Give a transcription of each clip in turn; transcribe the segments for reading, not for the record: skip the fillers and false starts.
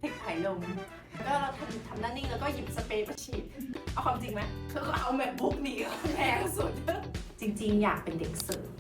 เทคไผ่ลมก็เราทำหน้านิ่งแล้วก็หยิบสเปรย์มาฉีดเอาความจริงไหมคือก็เอาแมคบุ๊กนี่ก็แพงสุด จริงๆอยากเป็นเด็กเสิร์ฟ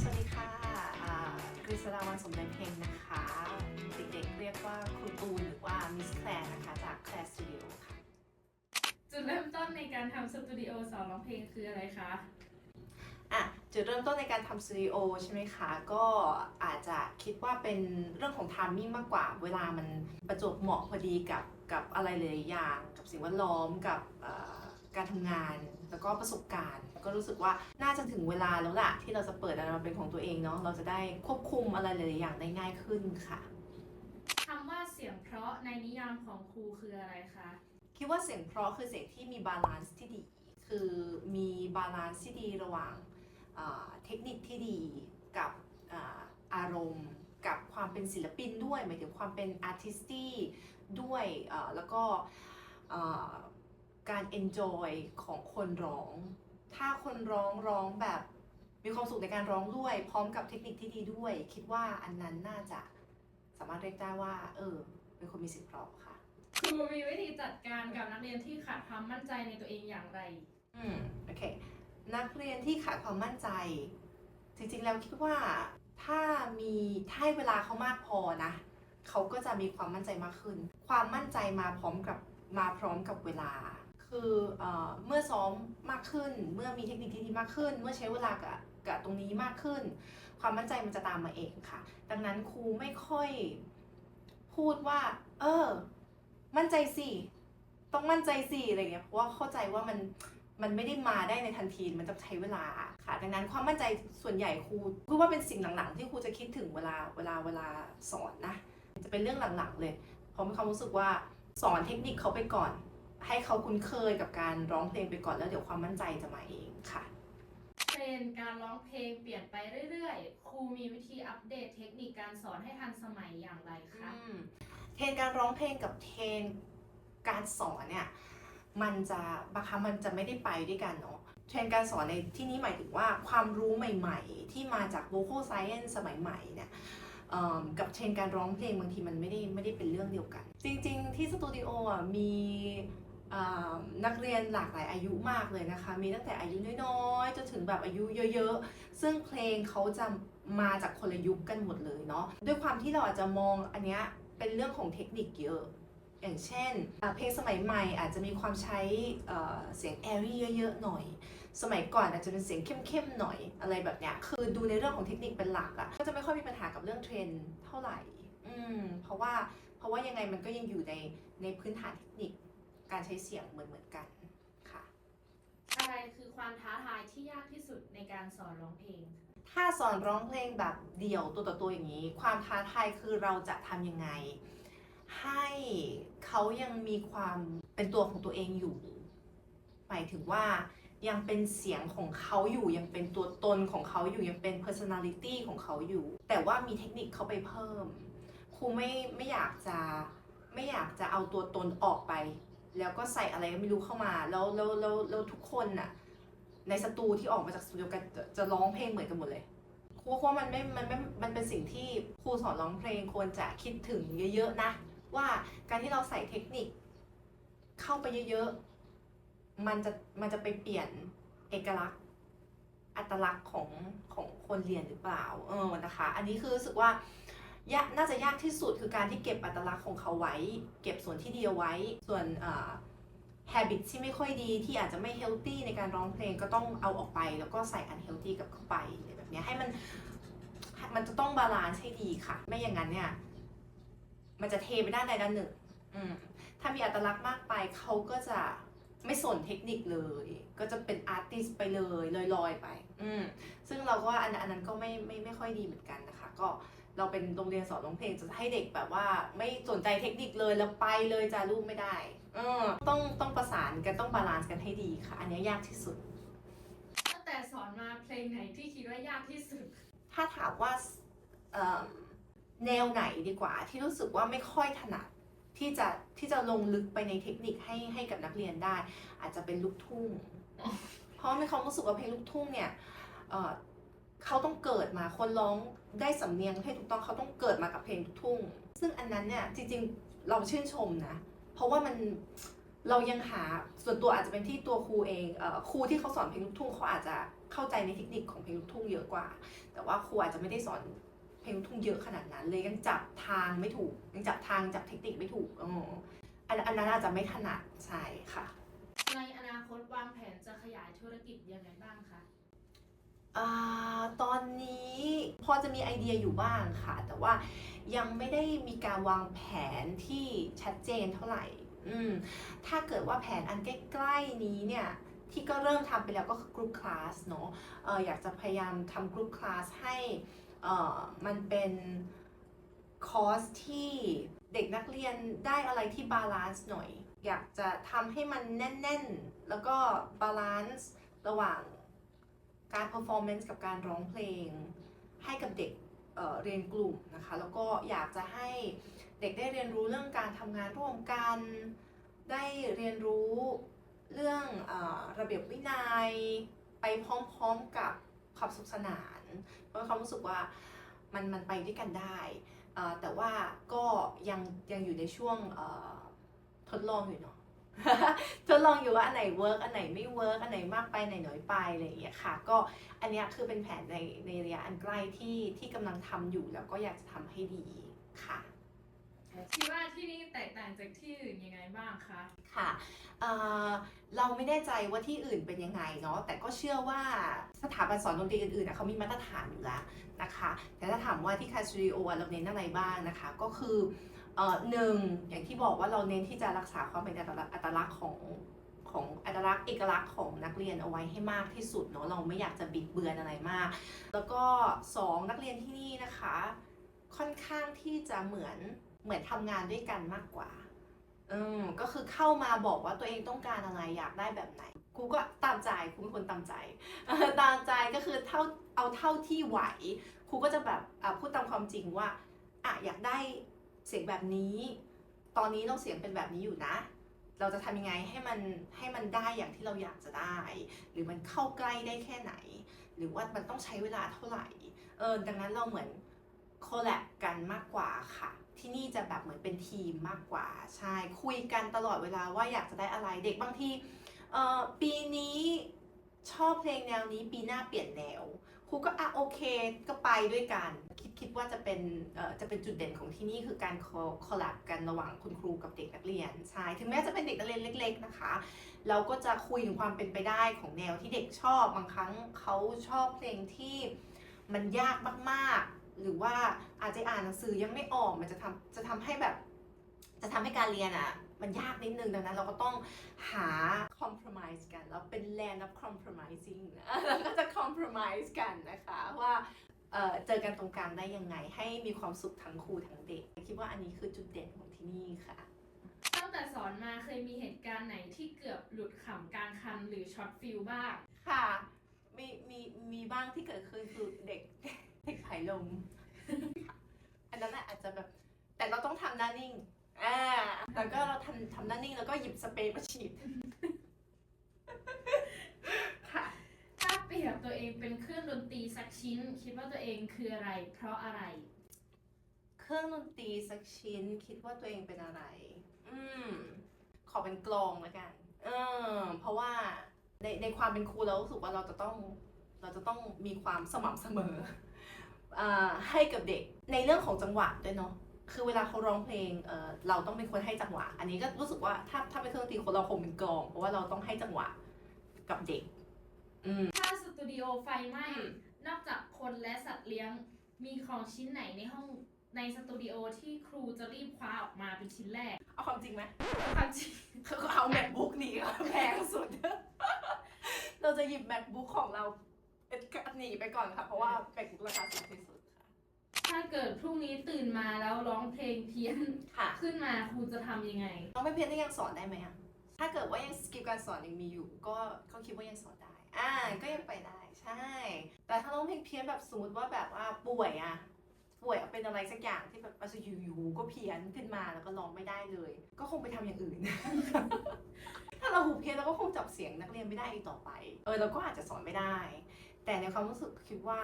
สวัสดีค่ะกฤษดาวันสมเด็จเพลงนะคะเด็กๆเรียกว่าครูตูนหรือว่ามิสแคลร์นะคะจากแคลร์สตูดิโอค่ะจุดเริ่มต้นในการทำสตูดิโอสอนร้องเพลงคืออะไรคะจุดเริ่มต้นในการทำสตูดิโอใช่ไหมคะก็อาจจะคิดว่าเป็นเรื่องของไทมิ่งมากกว่าเวลามันประจวบเหมาะพอดีกับอะไรหลายอย่างกับสิ่งแวดล้อมกับการทำงานแล้วก็ประสบการณ์ก็รู้สึกว่าน่าจะถึงเวลาแล้วล่ะที่เราจะเปิดอะไรมาเป็นของตัวเองเนาะเราจะได้ควบคุมอะไรหลายๆอย่างได้ง่ายขึ้นค่ะคำว่าเสียงเพราะในนิยามของครูคืออะไรคะคิดว่าเสียงเพราะคือเสียงที่มีบาลานซ์ที่ดีคือมีบาลานซ์ที่ดีระหว่างเทคนิคที่ดีกับอารมณ์กับความเป็นศิลปินด้วยหมายถึงความเป็นอาร์ติสตี้ด้วยแล้วก็การ enjoy ของคนร้องถ้าคนร้องแบบมีความสุขในการร้องด้วยพร้อมกับเทคนิคที่ดีด้วยคิดว่าอันนั้นน่าจะสามารถเรียกได้ว่าเป็นคนมีเสียงเพราะค่ะครูมีวิธีจัดการกับนักเรียนที่ขาดความมั่นใจในตัวเองอย่างไรโอเคนักเรียนที่ขาดความมั่นใจจริงๆแล้วคิดว่าถ้าให้เวลาเขามากพอนะเขาก็จะมีความมั่นใจมากขึ้นความมั่นใจมาพร้อมกับเวลาคือเมื่อซ้อมมากขึ้นเมื่อมีเทคนิคที่ดีมากขึ้นเมื่อใช้เวลากับตรงนี้มากขึ้นความมั่นใจมันจะตามมาเองค่ะดังนั้นครูไม่ค่อยพูดว่ามั่นใจสิต้องมั่นใจสิอะไรเงี้ยเพราะว่าเข้าใจว่ามันไม่ได้มาได้ในทันทีมันจะใช้เวลาค่ะดังนั้นความมั่นใจส่วนใหญ่ครูพูดว่าเป็นสิ่งหลังๆที่ครูจะคิดถึงเวลาสอนนะจะเป็นเรื่องหลังๆเลยเพราะมีความรู้สึกว่าสอนเทคนิคเขาไปก่อนให้เขาคุ้นเคยกับการร้องเพลงไปก่อนแล้วเดี๋ยวความมั่นใจจะมาเองค่ะเทรนด์การร้องเพลงเปลี่ยนไปเรื่อยๆครูมีวิธีอัปเดตเทคนิคการสอนให้ทันสมัยอย่างไรคะเทรนด์การร้องเพลงกับเทรนด์การสอนเนี่ยมันจะบางครั้งมันจะไม่ได้ไปด้วยกันเนาะเทรนด์การสอนในที่นี้หมายถึงว่าความรู้ใหม่ๆที่มาจาก vocal science สมัยใหม่เนี่ยกับเทรนด์การร้องเพลงบางทีมันไม่ได้เป็นเรื่องเดียวกันจริงๆที่สตูดิโอมีนักเรียนหลากหลายอายุมากเลยนะคะมีตั้งแต่อายุน้อยๆจนถึงแบบอายุเยอะๆซึ่งเพลงเขาจะมาจากคนละยุคกันหมดเลยเนาะด้วยความที่เราอาจจะมองอันเนี้ยเป็นเรื่องของเทคนิคเยอะอย่างเช่นเพลงสมัยใหม่อาจจะมีความใช้เสียงแอรี่เยอะๆหน่อยสมัยก่อนอาจจะเป็นเสียงเข้มๆหน่อยอะไรแบบเนี้ยคือดูในเรื่องของเทคนิคเป็นหลักอะก็จะไม่ค่อยมีปัญหากับเรื่องเทรนด์เท่าไหร่เพราะว่ายังไงมันก็ยังอยู่ในพื้นฐานเทคนิคการใช้เสียงเหมือนกันค่ะอะไรคือความท้าทายที่ยากที่สุดในการสอนร้องเพลงถ้าสอนร้องเพลงแบบเดี่ยวตัวต่อตัวอย่างนี้ความท้าทายคือเราจะทำยังไงให้เขายังมีความเป็นตัวของตัวเองอยู่หมายถึงว่ายังเป็นเสียงของเขาอยู่ยังเป็นตัวตนของเขาอยู่ยังเป็น personality ของเขาอยู่แต่ว่ามีเทคนิคเข้าไปเพิ่มครูไม่อยากจะเอาตัวตนออกไปแล้วก็ใส่อะไรก็ไม่รู้เข้ามาแล้วทุกคนน่ะในสตูที่ออกมาจากสตูดิโอกันจะร้องเพลงเหมือนกันหมดเลยครูว่ามันเป็นสิ่งที่ครูสอนร้องเพลงควรจะคิดถึงเยอะๆนะว่าการที่เราใส่เทคนิคเข้าไปเยอะๆมันจะไปเปลี่ยนเอกลักษณ์อัตลักษณ์ของคนเรียนหรือเปล่านะคะอันนี้คือรู้สึกว่าน่าจะยากที่สุดคือการที่เก็บอัตลักษณ์ของเขาไว้เก็บส่วนที่ดีเอาไว้ส่วนhabit ที่ไม่ค่อยดีที่อาจจะไม่ healthy ในการร้องเพลงก็ต้องเอาออกไปแล้วก็ใส่ unhealthy กับเข้าไปอะไรแบบนี้ให้มันจะต้องบาลานซ์ให้ดีค่ะไม่อย่างนั้นเนี่ยมันจะเทไปด้านใดด้านหนึ่งถ้ามีอัตลักษณ์มากไปเขาก็จะไม่สนเทคนิคเลยก็จะเป็นอาร์ติสไปเลยลอยๆไปซึ่งเราก็อันนั้นก็ไม่ค่อยดีเหมือนกันนะคะก็เราเป็นโรงเรียนสอนร้องเพลงจะให้เด็กแบบว่าไม่สนใจเทคนิคเลยแล้วไปเลยจะลูกไม่ได้ต้องประสานกันต้องบาลานซ์กันให้ดีค่ะอันนี้ยากที่สุดตั้งแต่สอนมาเพลงไหนที่คิดว่ายากที่สุดถ้าถามว่าแนวไหนดีกว่าที่รู้สึกว่าไม่ค่อยถนัดที่จะลงลึกไปในเทคนิคให้กับนักเรียนได้อาจจะเป็นลูกทุ่งเพราะมีความรู้สึกว่าเพลงลูกทุ่งเนี่ย เขาต้องเกิดมาคนร้องได้สำเนียงให้ถูกต้องเขาต้องเกิดมากับเพลงลูกทุ่งซึ่งอันนั้นเนี่ยจริงๆเราชื่นชมนะเพราะว่ามันเรายังหาส่วนตัวอาจจะเป็นที่ตัวครูเองครูที่เขาสอนเพลงลูกทุ่งเขาอาจจะเข้าใจในเทคนิคของเพลงลูกทุ่งเยอะกว่าแต่ว่าครูอาจจะไม่ได้สอนเพลงลูกทุ่งเยอะขนาดนั้นเลยยังจับทางไม่ถูกยังจับทางจับเทคนิคไม่ถูกอันนั้นอาจจะไม่ถนัดใช่ค่ะ ในอนาคตวางแผนจะขยายธุรกิจยังไงบ้างคะ ตอนนี้พอจะมีไอเดียอยู่บ้างค่ะแต่ว่ายังไม่ได้มีการวางแผนที่ชัดเจนเท่าไหร่ถ้าเกิดว่าแผนอันใกล้ๆนี้เนี่ยที่ก็เริ่มทำไปแล้วก็คือกรุ๊ปคลาสเนาะอยากจะพยายามทำกรุ๊ปคลาสให้มันเป็นคอร์สที่เด็กนักเรียนได้อะไรที่บาลานซ์หน่อยอยากจะทำให้มันแน่นๆแล้วก็บาลานซ์ระหว่างการ performance กับการร้องเพลงให้กับเด็กเรียนกลุ่มนะคะแล้วก็อยากจะให้เด็กได้เรียนรู้เรื่องการทำงานร่วมกันได้เรียนรู้เรื่องระเบียบวินัยไปพร้อมๆกับความสุขสนานเพราะความรู้สึกว่ามันไปด้วยกันได้แต่ว่าก็ยังอยู่ในช่วงทดลองอยู่เนาะ ทดลองอยู่ว่าอันไหนเวิร์กอันไหนไม่เวิร์กอันไหนมากไปอันไหนน้อยไปอะไรอย่างเงี้ยค่ะก็อันเนี้ยคือเป็นแผนในระยะอันใกล้ที่กำลังทำอยู่แล้วก็อยากจะทำให้ดีค่ะ คิดว่าที่นี่แตกต่างจากที่อื่นยังไงบ้างคะ ค่ะเราไม่แน่ใจว่าที่อื่นเป็นยังไงเนาะแต่ก็เชื่อว่าสถาบันสอนดนตรีอื่นๆเขามีมาตรฐานอยู่แล้วนะคะแต่ถ้าถามว่าที่คาสตูดิโอเราเน้นอะไรบ้างนะคะก็คือหนึ่งอย่างที่บอกว่าเราเน้นที่จะรักษาความเป็นอัตลักษณ์ของอัตลักษณ์เอกลักษณ์ของนักเรียนเอาไว้ให้มากที่สุดเนาะเราไม่อยากจะบิดเบือนอะไรมากแล้วก็2นักเรียนที่นี่นะคะค่อนข้างที่จะเหมือนทำงานด้วยกันมากกว่าก็คือเข้ามาบอกว่าตัวเองต้องการอะไรอยากได้แบบไหนครูก็ตามใจครูเป็นคนตามใจ ตามใจก็คือเอาเท่าที่ไหวครูก็จะแบบพูดตามความจริงว่าอยากได้เสียงแบบนี้ตอนนี้เราเสียงเป็นแบบนี้อยู่นะเราจะทำยังไงให้มันได้อย่างที่เราอยากจะได้ หรือมันเข้าใกล้ได้แค่ไหน หรือว่ามันต้องใช้เวลาเท่าไหร่ดังนั้นเราเหมือนโคแลบกันมากกว่าค่ะที่นี่จะแบบเหมือนเป็นทีมมากกว่าใช่คุยกันตลอดเวลาว่าอยากจะได้อะไรเด็กบางทีปีนี้ชอบเพลงแนวนี้ปีหน้าเปลี่ยนแนวครูก็โอเคก็ไปด้วยกันคิดว่าจะเป็นจุดเด่นของที่นี่คือการคอลแลบกันระหว่างคุณครูกับเด็กนักเรียนใช่ถึงแม้จะเป็นเด็กนักเรียนเล็กๆนะคะเราก็จะคุยถึงความเป็นไปได้ของแนวที่เด็กชอบบางครั้งเขาชอบเพลงที่มันยากมากๆหรือว่าอาจจะอ่านหนังสือยังไม่ออกมันจะทำให้แบบจะทำให้การเรียนมันยากนิดนึงดังนั้นเราก็ต้องหา compromise กันเราเป็น land of compromising เราก็จะ compromise กันนะคะว่าเจอกันตรงกลางได้ยังไงให้มีความสุขทั้งครูทั้งเด็กคิดว่าอันนี้คือจุดเด่นของที่นี่ค่ะ ตั้งแต่สอนมาเคยมีเหตุการณ์ไหนที่เกือบหลุดขำกลางคันหรือช็อตฟิลบ้าง ค่ะมีบ้างที่เกิดขึ้นคือเด็กผายลม อันนั้นอาจจะแบบแต่เราต้องทำหน้านิ่งแล้วก็เราทำหน้านิ่งแล้วก็หยิบสเปรย์มาฉีด ค่ะ ถ้าเปรียบตัวเองเป็นเครื่องดนตรีสักชิ้น คิดว่าตัวเองคืออะไร เพราะอะไร เครื่องดนตรีสักชิ้นคิดว่าตัวเองเป็นอะไรขอเป็นกลองแล้วกันเพราะว่าในความเป็นครูเรารู้สึกว่าเราจะต้องมีความสม่ำเสมอให้กับเด็กในเรื่องของจังหวะด้วยเนาะคือเวลาเขาร้องเพลงเราต้องเป็นคนให้จังหวะอันนี้ก็รู้สึกว่าถ้าเป็นเครื่องดนตรีคนเราคงเป็นกลองเพราะว่าเราต้องให้จังหวะกับเด็กถ้าสตูดิโอไฟไหม้นอกจากคนและสัตว์เลี้ยงมีของชิ้นไหนในสตูดิโอที่ครูจะรีบคว้าออกมาเป็นชิ้นแรก เอาความจริงไหม ความจริง คือเอา MacBook หนีแพงสุด เราจะหยิบ MacBook ของเราหนีไปก่อนค่ะเพราะว่า MacBook ราคาสูงที่สุดค่ะ ถ้าเกิดพรุ่งนี้ตื่นมาแล้วร้องเพลงเพี้ยน ค่ะ ขึ้นมาครูจะทำยังไง น้องไม่เพี้ยนได้ยังสอนได้ไหมอะถ้าเกิดว่ายังสกิลการสอนยังมีอยู่ก็คิดว่ายังสอนได้ก็ยังไปได้ใช่แต่ถ้าร้องเพลงเพี้ยนแบบสมมติว่าแบบว่าป่วยเป็นอะไรสักอย่างที่แบบอยู่ๆก็เพี้ยนขึ้นมาแล้วก็ร้องไม่ได้เลย ก็คงไปทำอย่างอื่น ถ้าเราหูเพี้ยนเราก็คงจับเสียงนักเรียนไม่ได้อีกต่อไปเราก็อาจจะสอนไม่ได้ แต่ในความรู้สึกคิดว่า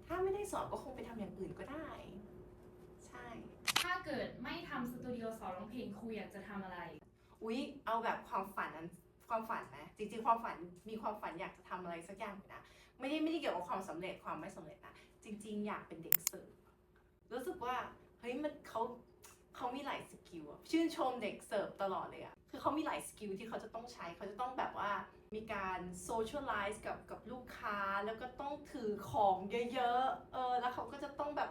ถ้าไม่ได้สอนก็คงไปทำอย่างอื่นก็ได้ ใช่ ถ้าเกิดไม่ทำสตูดิโอสอนร้องเพลงครูอยากจะทำอะไร อุ๊ยเอาแบบความฝันนะจริงๆความฝันมีความฝันอยากจะทำอะไรสักอย่างนะไม่ได้เกี่ยวกับความสำเร็จความไม่สำเร็จนะจริงๆอยากเป็นเด็กเสิร์ฟรู้สึกว่าเฮ้ยมันเขามีหลายสกิลอะชื่นชมเด็กเสิร์ฟตลอดเลยอะคือเขามีหลายสกิลที่เขาจะต้องใช้เขาจะต้องแบบว่ามีการโซเชียลไลซ์กับลูกค้าแล้วก็ต้องถือของเยอะๆแล้วเขาก็จะต้องแบบ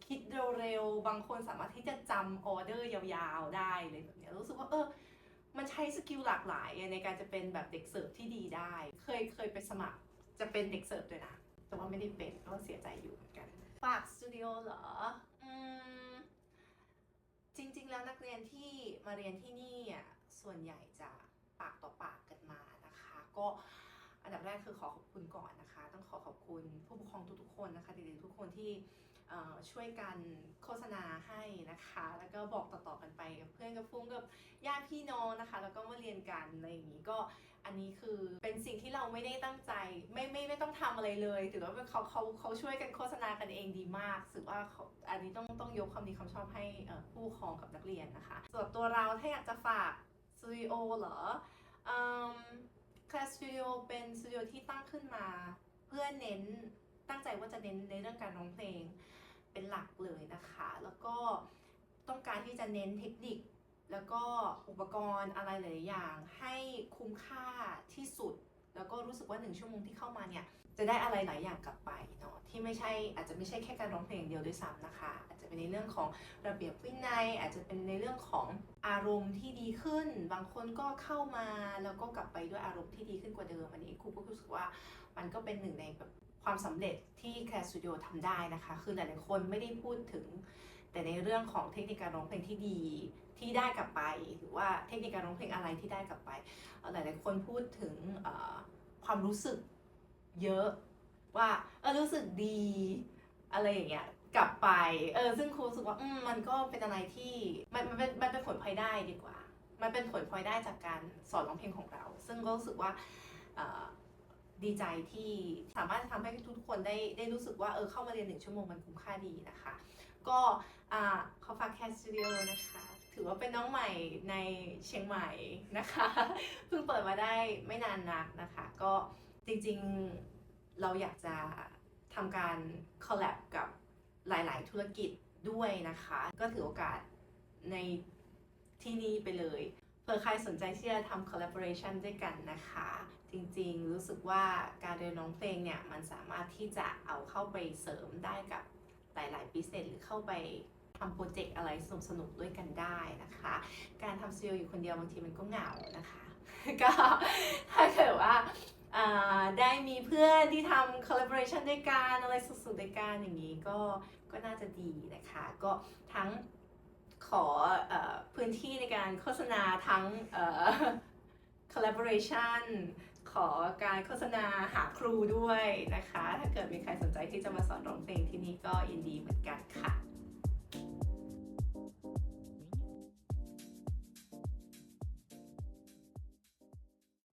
คิดเร็วๆบางคนสามารถที่จะจำออเดอร์ยาวๆได้เลยแบบเนี้ยรู้สึกว่ามันใช้สกิลหลากหลายในการจะเป็นแบบเด็กเสิร์ฟที่ดีได้ เคยไปสมัครจะเป็นเด็กเสิร์ฟด้วยนะ แต่ว่าไม่ได้เป็นก็เสียใจอยู่เหมือนกัน ฝากสตูดิโอเหรอ จริงๆแล้วนักเรียนที่มาเรียนที่นี่อ่ะส่วนใหญ่จะปากต่อปากกันมานะคะ ก็อันดับแรกคือขอขอบคุณก่อนนะคะ ต้องขอบคุณผู้ปกครองทุกๆคนนะคะเด็กๆทุกคนที่ช่วยกันโฆษณาให้นะคะ แล้วก็บอกต่อๆกันไปกับเพื่อนกับฟุ้งกับญาติพี่น้องนะคะ แล้วก็มาเรียนกันอะไรอย่างนี้ก็อันนี้คือเป็นสิ่งที่เราไม่ได้ตั้งใจไม่ต้องทำอะไรเลยถือว่าเขาช่วยกันโฆษณากันเองดีมากถือว่าอันนี้ต้องยกความดีความชอบให้ผู้ปกครองกับนักเรียนนะคะส่วนตัวเราถ้าอยากจะฝากสตูดิโอเหรอClass Studio เป็นสตูดิโอที่ตั้งขึ้นมาเพื่อตั้งใจว่าจะเน้นในเรื่องการร้องเพลงเป็นหลักเลยนะคะ แล้วก็ต้องการที่จะเน้นเทคนิคแล้วก็อุปกรณ์อะไรหลายอย่างให้คุ้มค่าที่สุด แล้วก็รู้สึกว่า1 ชั่วโมงที่เข้ามาเนี่ยจะได้อะไรหลายอย่างกลับไปเนาะที่อาจจะไม่ใช่แค่การร้องเพลงเดียวด้วยซ้ำนะคะอาจจะเป็นในเรื่องของระเบียบวินัยอาจจะเป็นในเรื่องของอารมณ์ที่ดีขึ้นบางคนก็เข้ามาแล้วก็กลับไปด้วยอารมณ์ที่ดีขึ้นกว่าเดิมอันนี้ครูก็รู้สึกว่ามันก็เป็นหนึ่งในแบบความสำเร็จที่ Class Studio ทำได้นะคะคือหลายๆคนไม่ได้พูดถึงแต่ในเรื่องของเทคนิคการร้องเพลงที่ดีที่ได้กลับไปหรือว่าเทคนิคการร้องเพลงอะไรที่ได้กลับไปหลายๆคนพูดถึงความรู้สึกเยอะว่ารู้สึกดีอะไรอย่างเงี้ยกลับไปซึ่งครูรู้สึกว่ามันก็เป็นอะไรที่มันเป็นผลพลอยได้ดีกว่ามันเป็นผลพลอยได้จากการสอนร้องเพลงของเรา ซึ่งก็รู้สึกว่าดีใจที่สามารถทำให้ทุกคนได้รู้สึกว่าเข้ามาเรียน1 ชั่วโมงมันคุ้มค่าดีนะคะก็ขอฝากแคสสตูดิโอนะคะถือว่าเป็นน้องใหม่ในเชียงใหม่นะคะเพิ่งเปิดมาได้ไม่นานนักนะคะก็จริงๆเราอยากจะทำการคอลแลบกับหลายๆธุรกิจด้วยนะคะก็ถือโอกาสในที่นี้ไปเลยเผื่อใครสนใจที่จะทำ collaboration ด้วยกันนะคะจริงๆรู้สึกว่าการเรียนร้องเพลงเนี่ยมันสามารถที่จะเอาเข้าไปเสริมได้กับหลายๆบิสเนสหรือเข้าไปทำโปรเจกต์อะไรสนุกๆด้วยกันได้นะคะการทำสตูดิโออยู่คนเดียวบางทีมันก็เหงานะคะ ก็ถ้าเกิดว่าได้มีเพื่อนที่ทำ collaboration ด้วยกันอะไรสุดๆด้วยกันอย่างนี้ก็น่าจะดีนะคะก็ทั้งขอพื้นที่ในการโฆษณาทั้งcollaboration ขอการโฆษณาหาครูด้วยนะคะถ้าเกิดมีใครสนใจที่จะมาสอนร้องเพลงที่นี่ก็ยินดีเหมือนกันค่ะ